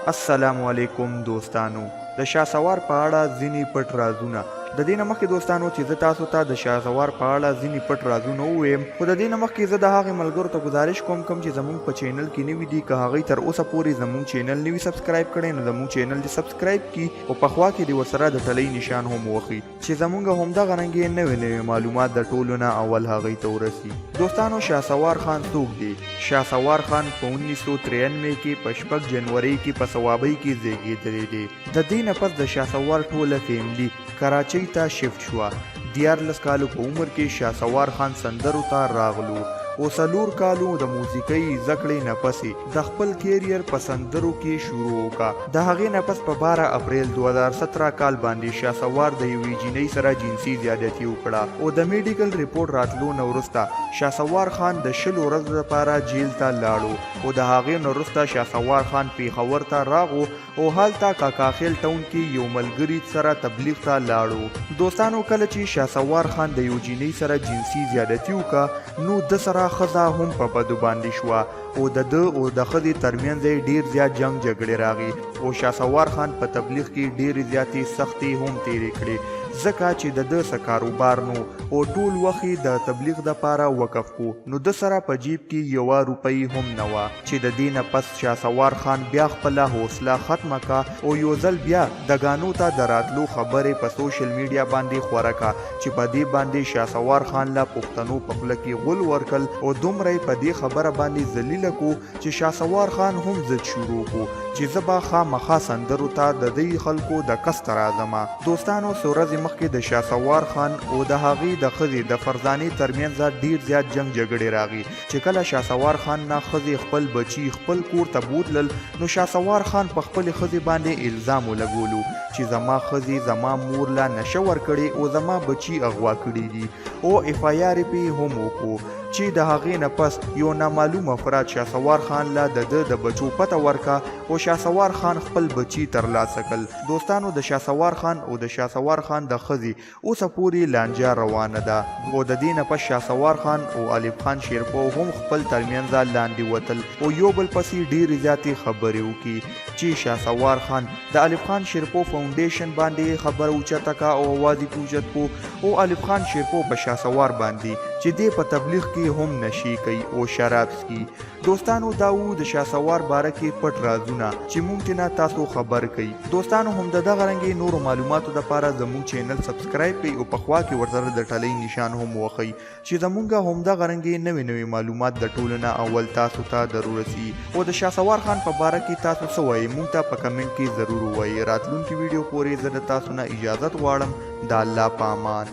السلام علیکم دوستانو د شاسوار په اړه ځینی پټ رازونه د دې نه مخکې دوستانو چې زه تاسو ته د شاسوار په اړه ځینی پټ رازونه ووایم خو د دې نه مخکې زه د هغې ملګرو ته گزارش کوم چې زموږ په چینل کې نوي دي که هغوی تر اوسه پورې زموږ چینل نوي سبسکرایب کړی نو زموږ چینل دې سبسکرایب کړي او په خوا کې دې ورسره د ټلۍ نشان هم ووهي چې زموږ همدغه رنګې نوې معلومات د ټولو نه اول هغوی ته ورسي دوستانو شاسوار خان څوک دی شاسوار خان په 1993 کې په 6 جنوري کې په صوابۍ کې زیږېدلی دی د دې نه پس د شاسوار ټوله فیملي کراچۍ ته شفت شوه 14 کالو په عمر کې شاسوار خان سندرو ته راغلو او 4 کالو د موسیقۍ زده کړې نه پسې د خپل کیریر په سندرو کې شروع وکړه د هغې نه پس په 12 اپریل 2017 کال باندې شاسوار د یوې جینۍ سره جنسي زیادتي وکړه او د میډیکل ریپورت راتلو نه وروسته شاسوار خان د 20 ورځو لپاره جیل ته لاړو او د هغې نه وروسته شاسوار خان پیښور ته راغو او هلته کاکاخیل ټاون کې یو ملګري سره تبلیغ ته لاړو دوستانو کله چې شاسوار خان د یو جینۍ سره جنسي زیادتي وکړه نو د سره ښځه هم په بدو باندې شوه او د ده او د ښځې ترمنځ ډیر زیات جنګ جګړې راغی او شاسوار خان په تبلیغ کې ډیرې زیاتې سختۍ هم تیرې کړې ځکه چې د ده څه کاروبار نو او ټول وخت د تبلیغ دپاره وقف کو نو د سره په جیب کې 1 روپۍ هم نه وه چې د دې نه پس شاسوار خان بیا خپله حوصله ختمه کا او یو ځل بیا د ګانو ته د راتلو خبرې په سوشل میډیا باندې خوره کا چې په دې باندې شاسوار خان له پښتنو په خوله کې غول ورکل او دومره په دې خبره باندې ذلیله کو چې شاسوار خان هم ضد شروع کو چې زه به خامخا سندرو ته د دې خلکو د کسته راځم دوستانو څو ورځې مخکې د شاسوار خان او د هغې د ښځې د فرزانې ترمنځ ډیر زیات جنګ جګړې راغی چې کله شاسوار خان نه ښځې خپل بچي خپل کور ته بوتلل نو شاسوار خان په خپلې ښځې باندې الزام ولګولو چې زما ښځې زما مور له نشه ورکړې او زما بچي اغوا کړي دي او اف آی آر پې هم وکړو چې د هغې نه پس یو نامعلوم افراد شاسوار خان له د بچو پته ورکا او شاسوار خان خپل بچي ترلاسه کړل دوستانو د شاسوار خان او د شاسوار خان د ښځې اوسه پورې لانجه روانه ده او د دې نه پس شاسوار خان او الف خان شیرپو هم خپل ترمنځ لاندې وتل او یو بل پسې ډېرې زیاتې خبرې وکړي چې شاسوار خان د الف خان شیرپو فاونډیشن باندې خبره اوچته کا او اواز یې اوچت کو او الف خان شیرپو په شاسوار باندې چې دې په تبلیغ کې هم نشي کوي او شراب څکي دوستانو دا وو د شاسوار باره کې پټ رازونه چې مونږ نه تاسو خبر کړئ دوستانو هم د دغه رنګې نورو معلوماتو دپاره زموږ چینل سبسکرایب کړئ او په خوا کې ورسره د ټلۍ نشان هم ووهئ چې زمونږ همدغه رنګې نوې معلومات د ټولو نه اول تاسو ته ضرور رسي او د شاسوار خان په باره کې تاسو څه وایئ مونږ ته په کمنټ کې ضرور ووایئ راتلونکي ویډیو پورې زه د تاسو نه اجازت غواړم د الله په امان